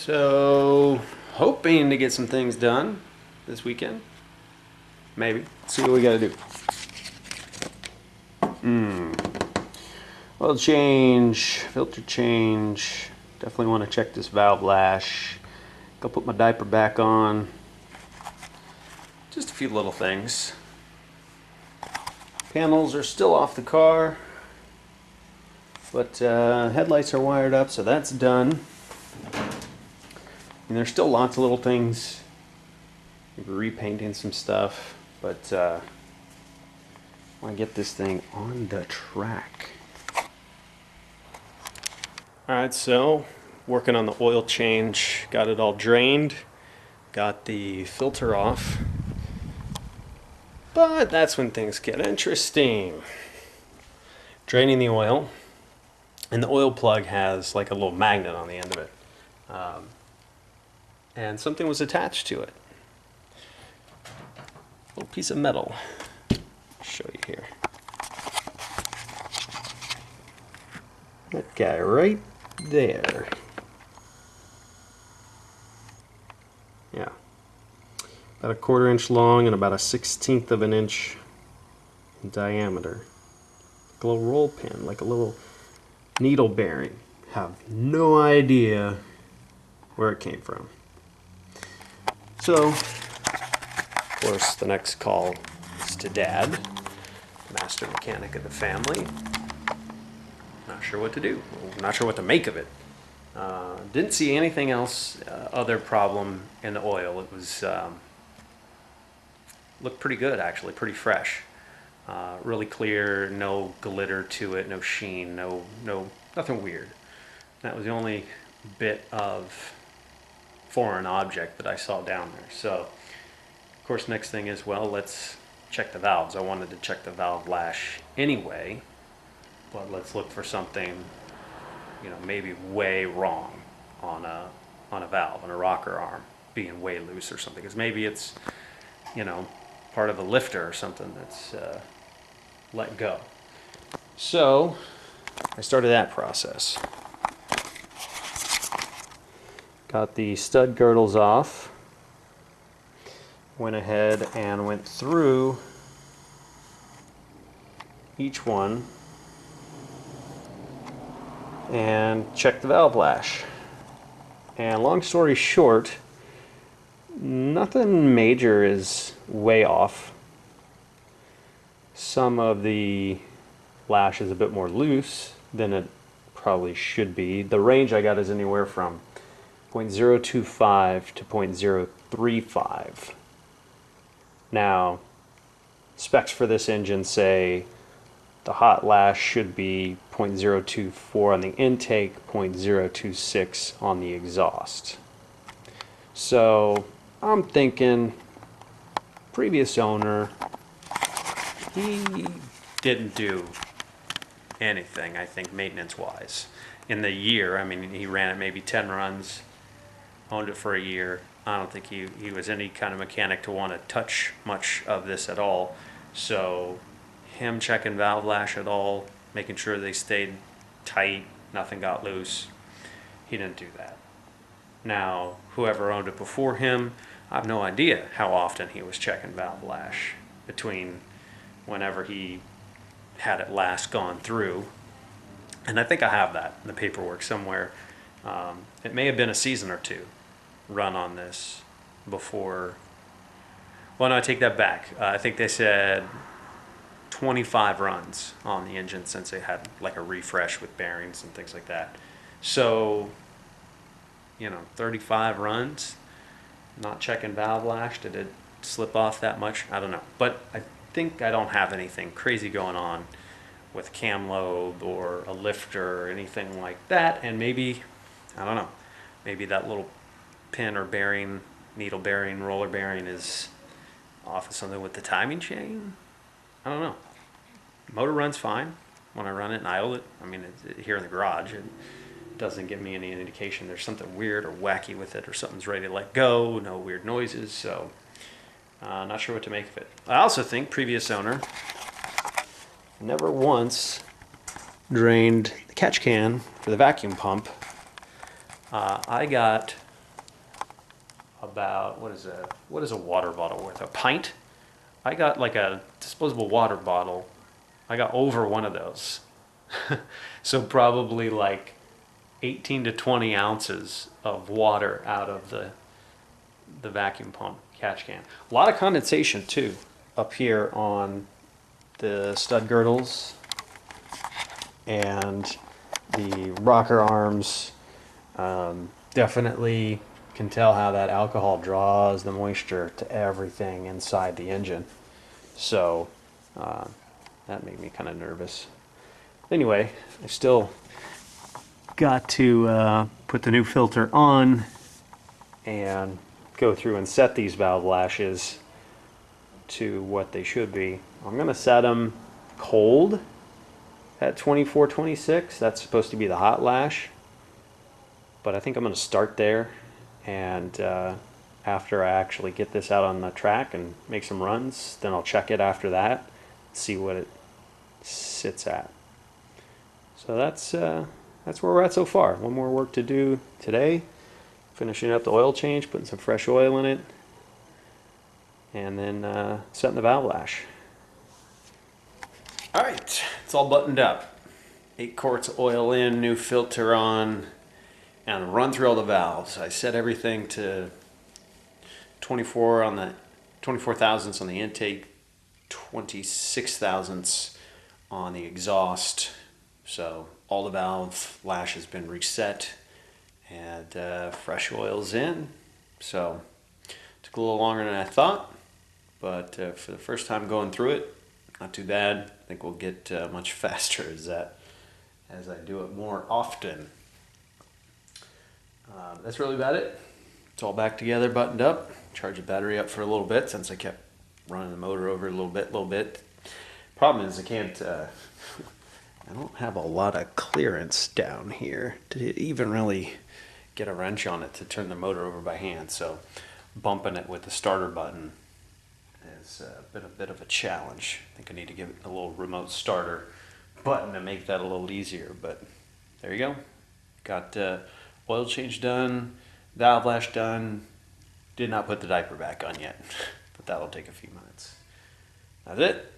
So, hoping to get some things done this weekend. Maybe. Let's see what we gotta do. Oil change, filter change. Definitely want to check this valve lash. Go put my diaper back on. Just a few little things. Panels are still off the car, but headlights are wired up, so that's done. And there's still lots of little things. Maybe repainting some stuff, but I want to get this thing on the track. Alright, so working on the oil change, got it all drained, got the filter off, but that's when things get interesting. Draining the oil, and the oil plug has like a little magnet on the end of it, and something was attached to it. A little piece of metal. I'll show you here. That guy right there. Yeah. About a 1/4 inch long and about a 1/16 of an inch in diameter. Like a little roll pin, like a little needle bearing. Have no idea where it came from. So, of course, the next call is to Dad, master mechanic of the family. Not sure what to do. Not sure what to make of it. Didn't see anything else, other problem in the oil. It was looked pretty good, actually, pretty fresh. Really clear, no glitter to it, no sheen, nothing weird. That was the only bit of foreign object that I saw down there. So, of course, next thing is, well, let's check the valves. I wanted to check the valve lash anyway, but let's look for something, maybe way wrong on a valve, on a rocker arm being way loose or something. Because maybe it's, part of the lifter or something that's let go. So I started that process. Got the stud girdles off. Went ahead and went through each one and checked the valve lash. And long story short, nothing major is way off. Some of the lash is a bit more loose than it probably should be. The range I got is anywhere from 0.025 to 0.035. Now, specs for this engine say the hot lash should be 0.024 on the intake, 0.026 on the exhaust. So I'm thinking previous owner, he didn't do anything, I think, maintenance-wise. In the year, I mean, he ran it maybe 10 runs, owned it for a year. I don't think he was any kind of mechanic to want to touch much of this at all. So him checking valve lash at all, making sure they stayed tight, nothing got loose, he didn't do that. Now, whoever owned it before him, I have no idea how often he was checking valve lash between whenever he had it last gone through. And I think I have that in the paperwork somewhere. It may have been a season or two run on this before. Well, no, I take that back. I think they said 25 runs on the engine since they had like a refresh with bearings and things like that. So, 35 runs, not checking valve lash. Did it slip off that much? I don't know. But I think I don't have anything crazy going on with cam lobe or a lifter or anything like that. And maybe, I don't know, maybe that little pin or bearing, needle bearing, roller bearing is off of something with the timing chain. I don't know. Motor runs fine when I run it and idle it. I mean, it's here in the garage. It doesn't give me any indication there's something weird or wacky with it or something's ready to let go, no weird noises. So not sure what to make of it. I also think previous owner never once drained the catch can for the vacuum pump. I got about, what is a water bottle worth? A pint? I got like a disposable water bottle. I got over one of those. So probably like 18 to 20 ounces of water out of the vacuum pump catch can. A lot of condensation too up here on the stud girdles and the rocker arms. Definitely can tell how that alcohol draws the moisture to everything inside the engine. So that made me kind of nervous. Anyway, I still got to put the new filter on and go through and set these valve lashes to what they should be. I'm going to set them cold at 24, 26. That's supposed to be the hot lash. But I think I'm going to start there, and after I actually get this out on the track and make some runs, then I'll check it after that, see what it sits at. So that's where we're at so far. One more work to do today, finishing up the oil change, putting some fresh oil in it, and then setting the valve lash. All right, it's all buttoned up. 8 quarts of oil in, new filter on, and run through all the valves. I set everything to 24 thousandths on the intake, 26 thousandths on the exhaust. So all the valve lash has been reset, and fresh oil's in. So took a little longer than I thought, but for the first time going through it, not too bad. I think we'll get much faster as I do it more often. That's really about it. It's all back together, buttoned up. Charge the battery up for a little bit since I kept running the motor over a little bit. Problem is I don't have a lot of clearance down here to even really get a wrench on it to turn the motor over by hand. So bumping it with the starter button has been a bit of a challenge. I think I need to give it a little remote starter button to make that a little easier. But there you go. Got oil change done, valve lash done. Did not put the diaper back on yet, but that'll take a few minutes. That's it.